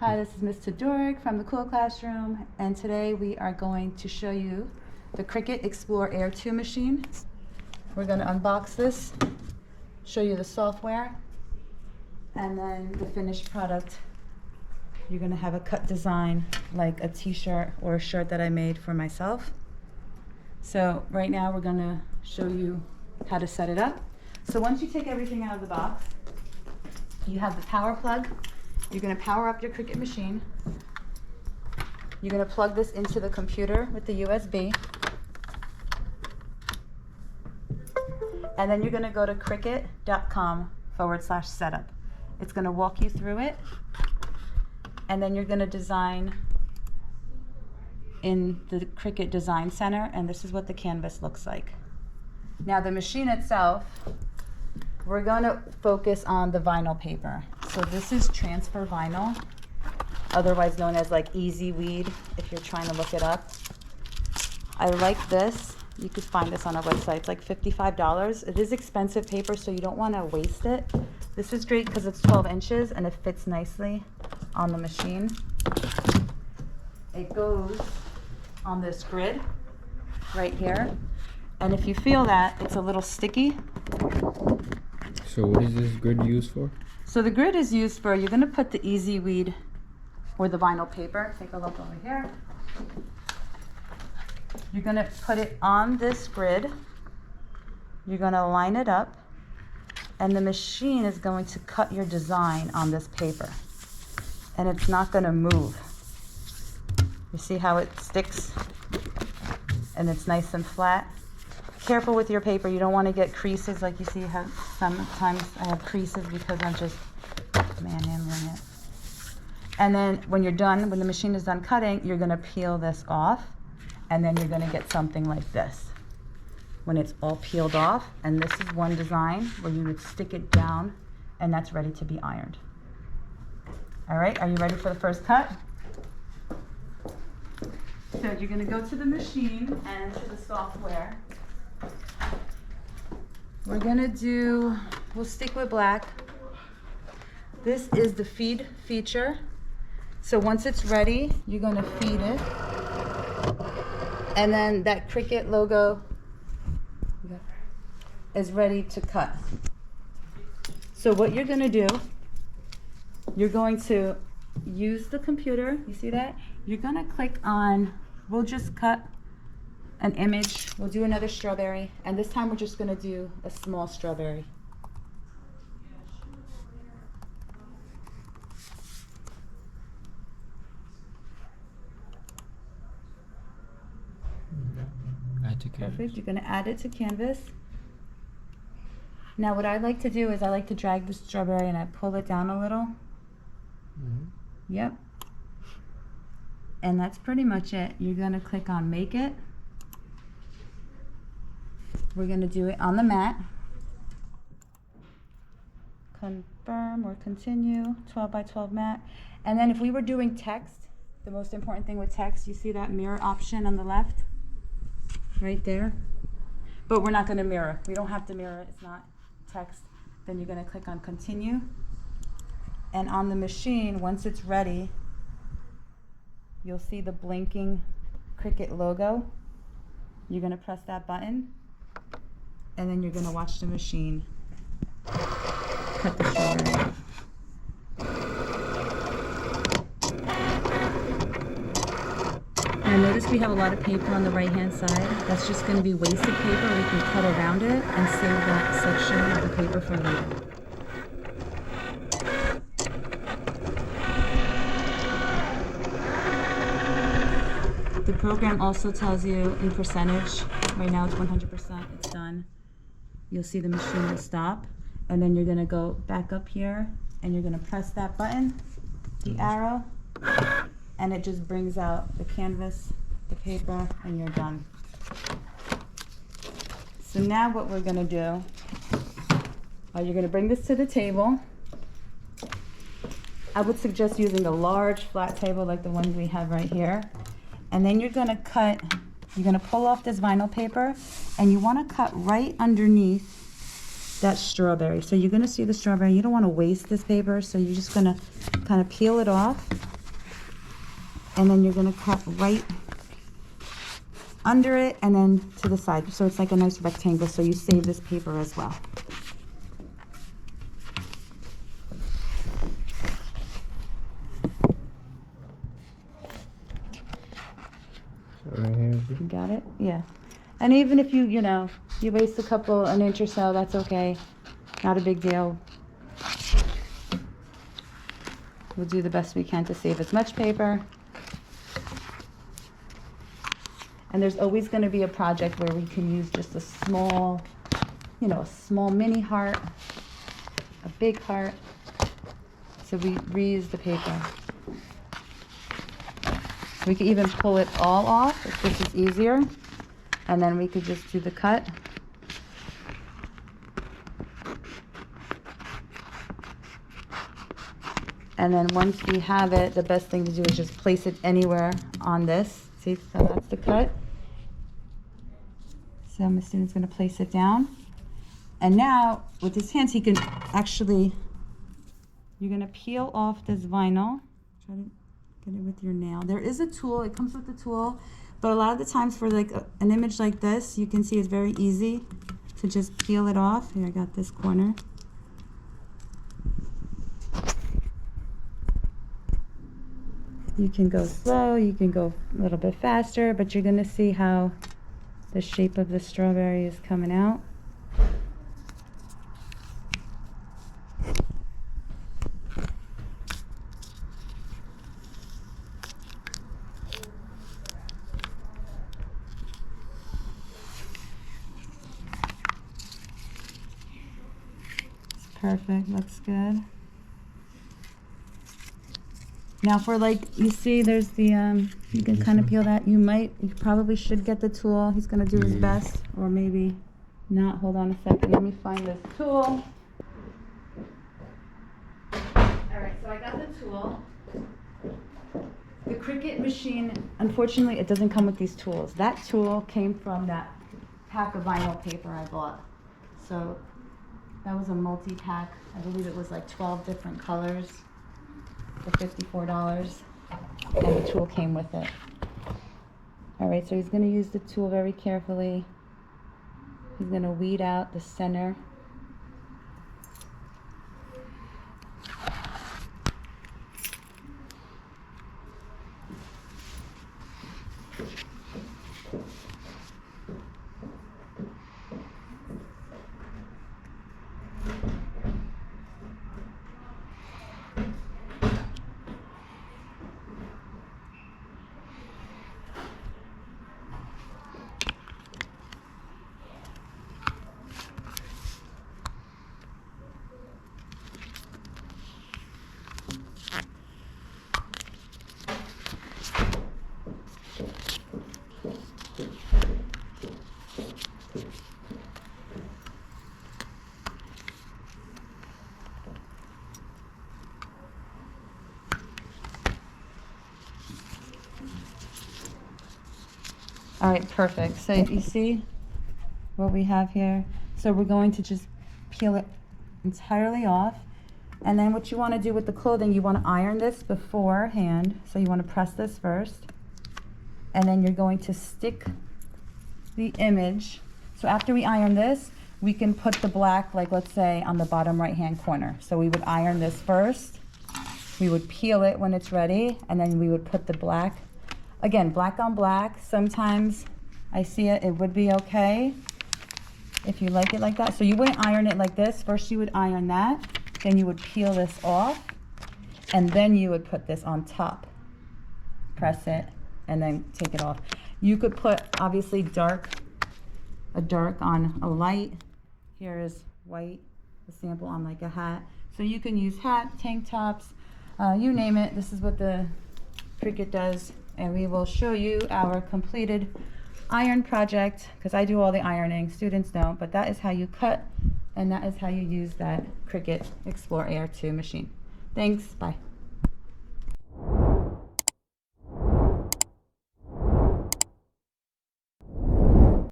Hi, this is Ms. Todoric from the Cool Classroom, and today we are going to show you the Cricut Explore Air 2 machine. We're going to unbox this, show you the software, and then the finished product. You're going to have a cut design like a t-shirt or a shirt that I made for myself. So right now we're going to show you how to set it up. So once you take everything out of the box, you have the power plug. You're going to power up your Cricut machine. You're going to plug this into the computer with the USB. And then you're going to go to cricut.com/setup. It's going to walk you through it. And then you're going to design in the Cricut Design Center, and this is what the canvas looks like. Now the machine itself, we're going to focus on the vinyl paper. So this is transfer vinyl, otherwise known as like Easy Weed if you're trying to look it up. I like this. You could find this on our website. It's like $55. It is expensive paper, so you don't want to waste it. This is great because it's 12 inches and it fits nicely on the machine. It goes on this grid right here. And if you feel that, it's a little sticky. So what is this grid used for? So the grid is used for, you're going to put the Easy Weed or the vinyl paper. Take a look over here. You're going to put it on this grid. You're going to line it up. And the machine is going to cut your design on this paper. And it's not going to move. You see how it sticks? And it's nice and flat. Careful with your paper. You don't want to get creases like you see how sometimes I have creases because I'm just manhandling it. And then when you're done, when the machine is done cutting, you're going to peel this off, and then you're going to get something like this when it's all peeled off. And this is one design where you would stick it down, and that's ready to be ironed. All right, are you ready for the first cut? So you're going to go to the machine and to the software. We're gonna do, we'll stick with black. This is the feed feature. So once it's ready, you're gonna feed it. And then that Cricut logo is ready to cut. So what you're gonna do, you're going to use the computer, you see that? You're gonna click on, we'll just cut an image. We'll do another strawberry, and this time we're just going to do a small strawberry. Add to canvas. Perfect. You're going to add it to canvas. Now what I like to do is I like to drag the strawberry and I pull it down a little. Yep. And that's pretty much it. You're going to click on Make It. We're going to do it on the mat. Confirm or continue, 12 by 12 mat. And then if we were doing text, the most important thing with text, you see that mirror option on the left? Right there. But we're not going to mirror. We don't have to mirror it. It's not text. Then you're going to click on continue. And on the machine, once it's ready, you'll see the blinking Cricut logo. You're going to press that button. And then you're going to watch the machine cut the strawberry. Now notice we have a lot of paper on the right hand side. That's just going to be wasted paper. We can cut around it and save that section of the paper for later. The program also tells you in percentage. Right now it's 100%, it's done. You'll see the machine will stop, and then you're gonna go back up here and you're gonna press that button, the arrow, and it just brings out the canvas, the paper, and you're done. So now what we're gonna do, you're gonna bring this to the table. I would suggest using a large flat table like the one we have right here. And then you're gonna cut, you're gonna pull off this vinyl paper, and you wanna cut right underneath that strawberry. So you're gonna see the strawberry. You don't wanna waste this paper, so you're just gonna kind of peel it off and then you're gonna cut right under it and then to the side. So it's like a nice rectangle, so you save this paper as well. So right here. You got it? Yeah. And even if you waste an inch or so, that's okay. Not a big deal. We'll do the best we can to save as much paper. And there's always going to be a project where we can use just a small, a small mini heart, a big heart. So we reuse the paper. We could even pull it all off if this is easier. And then we could just do the cut. And then once we have it, the best thing to do is just place it anywhere on this. See, so that's the cut. So my student's gonna place it down. And now, with his hands, he can actually, you're gonna peel off this vinyl. Try to get it with your nail. There is a tool, it comes with the tool, but a lot of the times for like an image like this, you can see it's very easy to just peel it off. Here, I got this corner. You can go slow, you can go a little bit faster, but you're gonna see how the shape of the strawberry is coming out. It's perfect, looks good. Now for you see there's the, you can kind of peel that. You probably should get the tool. He's gonna do his best, or maybe not. Hold on a second, let me find this tool. All right, so I got the tool. The Cricut machine, unfortunately, it doesn't come with these tools. That tool came from that pack of vinyl paper I bought. So that was a multi-pack. I believe it was like 12 different colors for $54, and the tool came with it. All right, so he's going to use the tool very carefully. He's going to weed out the center. All right, perfect. So you see what we have here? So we're going to just peel it entirely off. And then what you want to do with the clothing, you want to iron this beforehand. So you want to press this first. And then you're going to stick the image. So after we iron this, we can put the black, like let's say on the bottom right-hand corner. So we would iron this first. We would peel it when it's ready, and then we would put the black. Again, black on black. Sometimes I see it would be okay if you like it like that. So you wouldn't iron it like this. First you would iron that, then you would peel this off, and then you would put this on top. Press it, and then take it off. You could put, obviously, a dark on a light. Here is white, a sample on like a hat. So you can use hat, tank tops, you name it. This is what the Cricut does. And we will show you our completed iron project, because I do all the ironing, students don't, but that is how you cut, and that is how you use that Cricut Explore Air 2 machine. Thanks, bye.